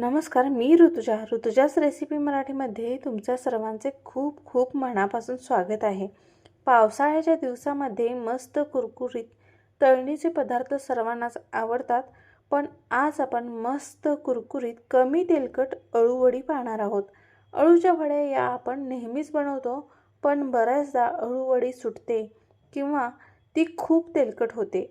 नमस्कार, मी ऋतुजाच रेसिपी मराठीमध्ये तुमच्या सर्वांचे खूप खूप मनापासून स्वागत आहे। पावसाळ्याच्या दिवसामध्ये मस्त कुरकुरीत तळणीचे पदार्थ सर्वांनाच आवडतात, पण आज आपण मस्त कुरकुरीत कमी तेलकट अळूवडी पाहणार आहोत। अळूच्या वड्या या आपण नेहमीच बनवतो, पण बऱ्याचदा अळूवडी सुटते किंवा ती खूप तेलकट होते।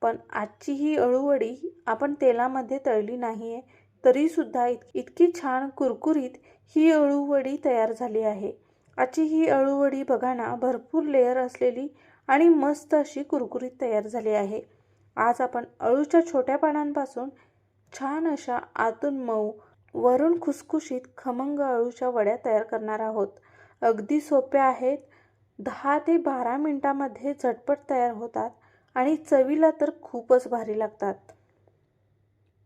पण आजची ही अळूवडी आपण तेलामध्ये तळली नाहीये, तरी सुद्धा इतकी छान कुरकुरीत ही अळूवडी तयार झाली आहे। आजची ही अळूवडी बघा ना, भरपूर लेयर असलेली आणि मस्त अशी कुरकुरीत तयार झाली आहे। आज आपण अळूच्या छोट्या पानांपासून छान अशा आतून मऊ वरून खुसखुशीत खमंग अळूच्या वड्या तयार करणार आहोत। अगदी सोप्या आहेत, 10 ते 12 मिनिटांमध्ये झटपट तयार होतात आणि चवीला तर खूपच भारी लागतात।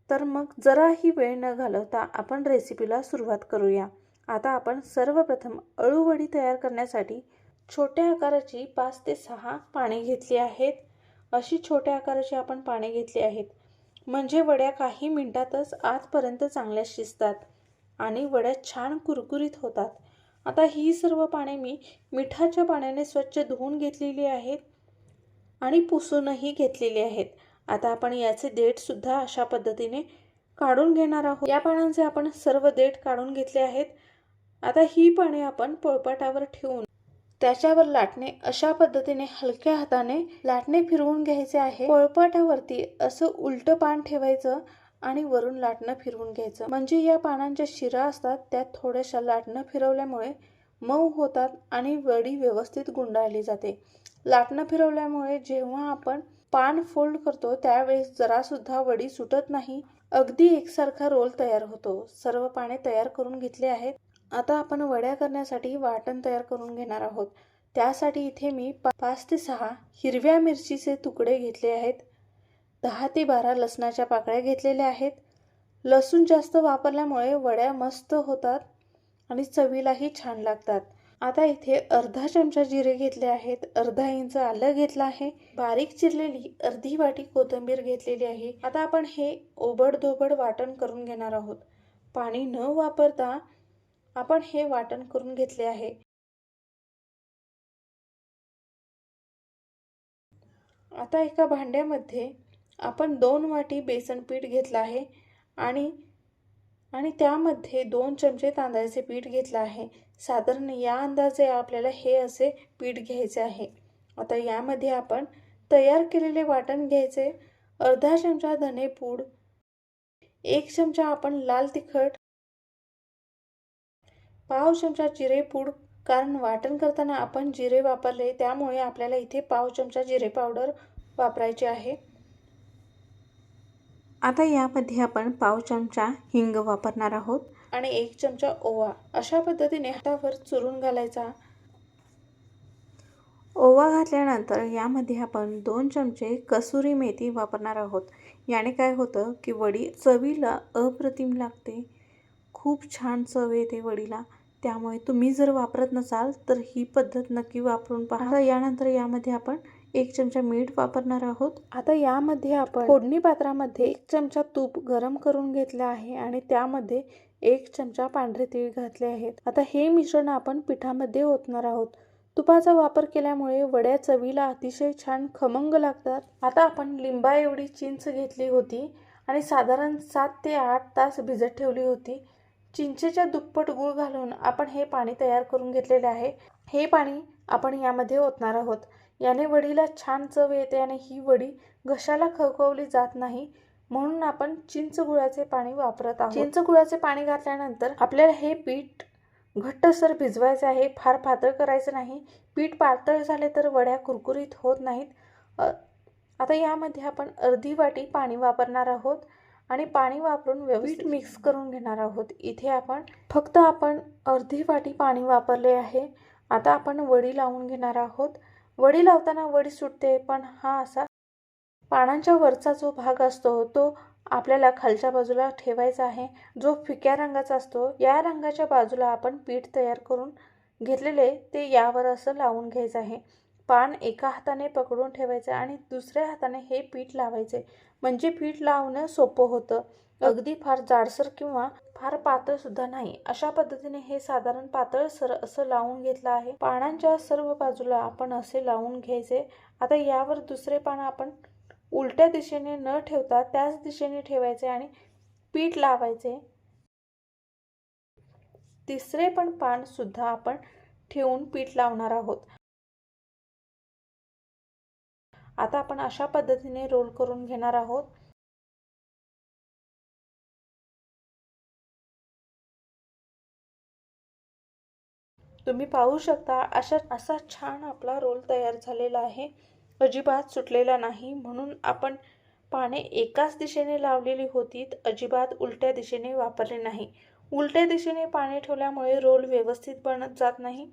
तर मग जराही वेळ न घालवता आपण रेसिपीला सुरुवात करूया। आता आपण सर्वप्रथम अळूवडी तयार करण्यासाठी छोट्या आकाराची 5 ते 6 पाने घेतली आहेत। अशी छोट्या आकाराची आपण पाने घेतली आहेत, म्हणजे वड्या काही मिनिटातच आतपर्यंत चांगल्या शिजतात आणि वड्या छान कुरकुरीत होतात। आता ही सर्व पाने मी मिठाच्या पाण्याने स्वच्छ धुवून घेतलेली आहेत आणि पुसूनही घेतलेली आहेत। आता आपण याचे देठ सुद्धा अशा पद्धतीने काढून घेणार आहोत। या पानांचे आपण सर्व देठ काढून घेतले आहेत। आता ही पाने आपण पोळपाटावर ठेवून त्याच्यावर लाटणे अशा पद्धतीने हलक्या हाताने लाटणे फिरवून घ्यायचे आहे। पोळपाटावरती असं उलटं पान ठेवायचं आणि वरून लाटणं फिरवून घ्यायचं, म्हणजे या पानांच्या शिरा असतात त्या थोड्याशा लाटणं फिरवल्यामुळे मऊ होतात आणि वडी व्यवस्थित गुंडाळली जाते। लाटणं फिरवल्यामुळे जेव्हा आपण पान फोल्ड करतो त्यावेळेस जरा सुद्धा वडी सुटत नाही, अगदी एकसारखा रोल तयार होतो। सर्व पाने तयार करून घेतले आहेत। आता आपण वड्या करण्यासाठी वाटण तयार करून घेणार आहोत। त्यासाठी इथे मी 5 ते 6 हिरव्या मिरचीचे तुकडे घेतले आहेत। 10 ते 12 लसणाच्या पाकळ्या घेतलेल्या आहेत। लसूण जास्त वापरल्यामुळे वड्या मस्त होतात आणि चवीलाही छान लागतात। आता इथे अर्धा चमचा जिरे घेतले आहेत, अर्धा इंच आलं घेतलं आहे, बारीक चिरलेली अर्धी वाटी कोथिंबीर घेतलेली आहे। आता आपण हे ओबडधोबड वाटण करून घेणार आहोत। पाणी न वापरता आपण हे वाटण करून घेतले आहे। आता एका भांड्यामध्ये आपण 2 वाटी बेसन पीठ घेतलं आहे आणि त्यामध्ये 2 चमचे तांदळाचे पीठ घेतलं आहे। साधारण या अंदाजे आपल्याला हे असे पीठ घ्यायचे आहे। आता यामध्ये आपण तयार केलेले वाटण घ्यायचे, अर्धा चमचा धनेपूड, 1 चमचा आपण लाल तिखट, पाव चमचा जिरेपूड, कारण वाटण करताना आपण जिरे वापरले त्यामुळे आपल्याला इथे पाव चमचा जिरे पावडर वापरायचे आहे। आता यामध्ये आपण पाव चमचा हिंग वापरणार आहोत आणि 1 चमचा ओवा अशा पद्धतीने हातावर चुरून घालायचा। ओवा घातल्यानंतर यामध्ये आपण 2 चमचे कसुरी मेथी वापरणार आहोत। याने काय होतं की वडी चवीला अप्रतिम लागते, खूप छान चव येते वडीला। त्यामुळे तुम्ही जर वापरत नसाल तर ही पद्धत नक्की वापरून पहा। यानंतर यामध्ये आपण 1 चमचा मीठ वापरणार आहोत। आता यामध्ये आपण फोडणी पात्रामध्ये 1 चमचा तूप गरम करून घेतले आहे आणि त्यामध्ये 1 चमचा पांढरे तीळ घातले आहेत। आता हे मिश्रण आपण पिठामध्ये ओतणार आहोत। तुपाचा वापर केल्यामुळे वड्या चवीला अतिशय छान खमंग लागतात। आता आपण लिंबा एवढी चिंच घेतली होती आणि साधारण 7 ते 8 तास भिजत ठेवली होती। चिंचेच्या दुप्पट गूळ घालून आपण हे पाणी तयार करून घेतलेले आहे। हे पाणी आपण यामध्ये ओतणार आहोत। याने वडीला छान चव येते आणि ही वडी घशाला खवखवली जात नाही, म्हणून आपण चिंच गुळाचे पाणी वापरत आहोत। चिंच गुळाचे पाणी घातल्यानंतर आपल्याला हे पीठ घट्टसर भिजवायचे आहे, फार पातळ करायचं नाही। पीठ पातळ झाले तर वड्या कुरकुरीत होत नाहीत। आता यामध्ये आपण अर्धी वाटी पाणी वापरणार आहोत आणि पाणी वापरून व्यवस्थित मिक्स करून घेणार आहोत। इथे आपण फक्त अर्धी वाटी पाणी वापरले आहे। आता आपण वडी लावून घेणार आहोत। वडी लावताना वडी सुटते, पण हा असा पानांच्या वरचा जो भाग असतो तो आपल्याला खालच्या बाजूला ठेवायचा आहे, जो फिक्या रंगाचा असतो। या रंगाच्या बाजूला आपण पीठ तयार करून घेतलेले ते यावर असं लावून घ्यायचं आहे। पान एका हाताने पकडून ठेवायचे आणि दुसऱ्या हाताने हे पीठ लावायचे, म्हणजे पीठ लावणं सोपं होतं. अगदी फार जाडसर किंवा फार पातळ सुद्धा नाही. अशा पद्धतीने हे साधारण पातळसर असं लावून घेतलं आहे. पानांच्या सर्व बाजूला आपण असे लावून घ्यायचे. आता यावर दुसरे पान आपण उलट्या दिशेने न ठेवता त्याच दिशेने ठेवायचे आणि पीठ लावायचे. तिसरे पण पान सुद्धा आपण ठेवून पीठ लावणार आहोत. आता आपण अशा पद्धतीने रोल करून घेणार आहोत. तुम्ही पाहू शकता असा छान आपला रोल तयार झालेला आहे. अजिबात सुटलेला नाही. म्हणून आपण पाने एकाच दिशेने लावलेली होती, अजिबात उलट्या दिशेने वापरले नाही. उलट्या दिशेने पाने ठेवल्यामुळे रोल व्यवस्थित बनत जात नाही.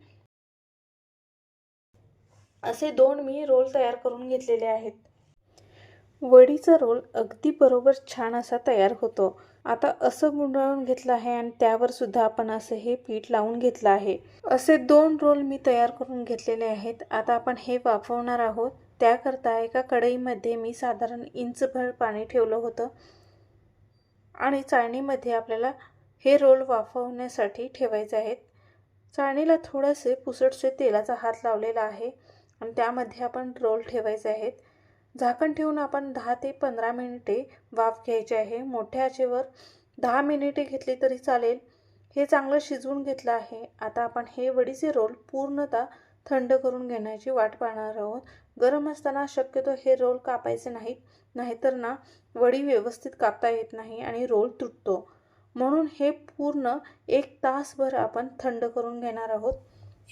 असे 2 मी रोल तयार करून घेतलेले आहेत. वडीचा रोल अगदी बरोबर छान असा तयार होतो. आता असं गुंडाळून घेतलं आहे आणि त्यावर सुद्धा आपण असं हे पीठ लावून घेतलं आहे. असे 2 रोल मी तयार करून घेतलेले आहेत. आता आपण हे वाफवणार आहोत. त्याकरता एका कढईमध्ये मी साधारण इंचभर पाणी ठेवलं होतं आणि चाळणीमध्ये आपल्याला हे रोल वाफवण्यासाठी ठेवायचे आहेत. चाळणीला थोडेसे पुसटसे तेलाचा हात लावलेला आहे आणि त्यामध्ये आपण रोल ठेवायचे आहेत. झाकण ठेवून आपण 10 ते 15 मिनिटे वाफ घ्यायची आहे. मोठ्या आचेवर 10 मिनिटे घेतली तरी चालेल. हे चांगलं शिजवून घेतलं आहे. आता आपण हे वडीचे रोल पूर्णतः थंड करून घेण्याची वाट पाहणार आहोत. गरम असताना शक्यतो हे रोल कापायचे नाहीत, नाहीतर ना वडी व्यवस्थित कापता येत नाही आणि रोल तुटतो. म्हणून हे पूर्ण 1 तासभर आपण थंड करून घेणार आहोत.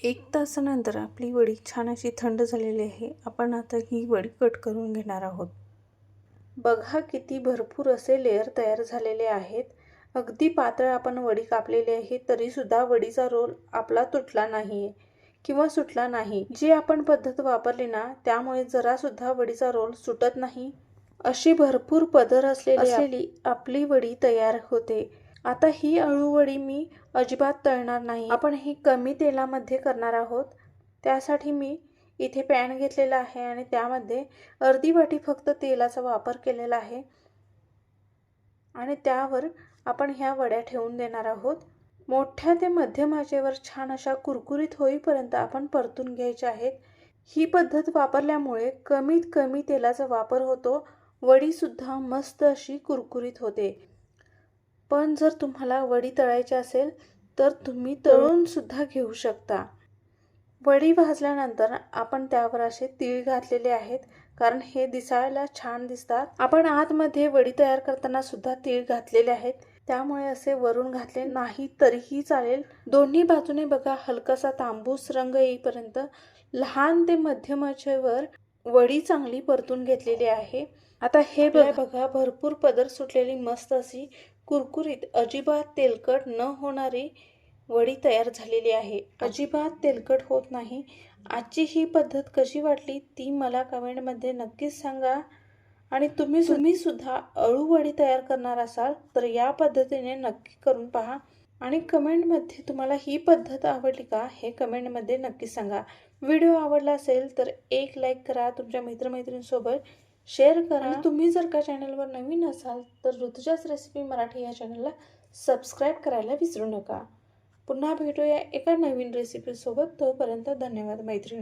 1 तासानंतर आपली वडी छान अशी थंड झालेली आहे. आपण आता ही वडी कट करून घेणार आहोत. बघा किती भरपूर असे लेयर तयार झालेले आहेत. अगदी पातळ आपण वडी कापलेली आहे, तरी सुद्धा वडीचा रोल आपला तुटला नाहीये किंवा सुटला नाही. जी आपण पद्धत वापरली ना, त्यामुळे जरा सुद्धा वडीचा रोल सुटत नाही. अशी भरपूर पदर असलेली आपली वडी तयार होते. आता ही अळूवडी मी अजिबात तळणार नाही. आपण ही कमी तेलामध्ये करणार आहोत. त्यासाठी मी इथे पॅन घेतलेला आहे आणि त्यामध्ये अर्धी वाटी फक्त तेलाचा वापर केलेला आहे आणि त्यावर आपण ह्या वड्या ठेवून देणार आहोत. मोठ्या ते मध्यम आचेवर छान अशा कुरकुरीत होईपर्यंत आपण परतून घ्यायच्या आहेत. ही पद्धत वापरल्यामुळे कमीत कमी तेलाचा वापर होतो. वडी सुद्धा मस्त अशी कुरकुरीत होते. पण जर तुम्हाला वडी तळायची असेल तर तुम्ही तळून सुद्धा घेऊ शकता. वडी भाजल्यानंतर आपण त्यावर असे तीळ घातलेले आहेत, कारण हे दिसायला छान दिसतात. आपण आतमध्ये वडी तयार करताना सुद्धा तीळ घातलेले आहेत, त्यामुळे असे वरून घातले नाही तरीही चालेल. दोन्ही बाजूने बघा हलकासा तांबूस रंग येईपर्यंत लहान ते मध्यम आचेवर वडी चांगली परतून घेतलेली आहे. आता हे बघा भरपूर पदर सुटलेली मस्त अशी कुरकुरीत अजिबात तेलकट न होणारी वडी तयार झालेली आहे. अजिबात तेलकट होत नाही. आजची ही पद्धत कशी वाटली ती मला कमेंटमध्ये नक्कीच सांगा. आणि तुम्ही सुद्धा अळूवडी तयार करणार असाल तर या पद्धतीने नक्की करून पहा आणि कमेंटमध्ये तुम्हाला ही पद्धत आवडली का हे कमेंटमध्ये नक्की सांगा. व्हिडिओ आवडला असेल तर एक लाईक करा, तुमच्या मित्रमैत्रिणींसोबत शेअर करा. तुम्ही जर का चॅनलवर नवीन असाल तर ऋतुजाच रेसिपी मराठी या चॅनलला सबस्क्राईब करायला विसरू नका. पुन्हा भेटूया एका नवीन रेसिपीसोबत. तोपर्यंत धन्यवाद मैत्रिणी.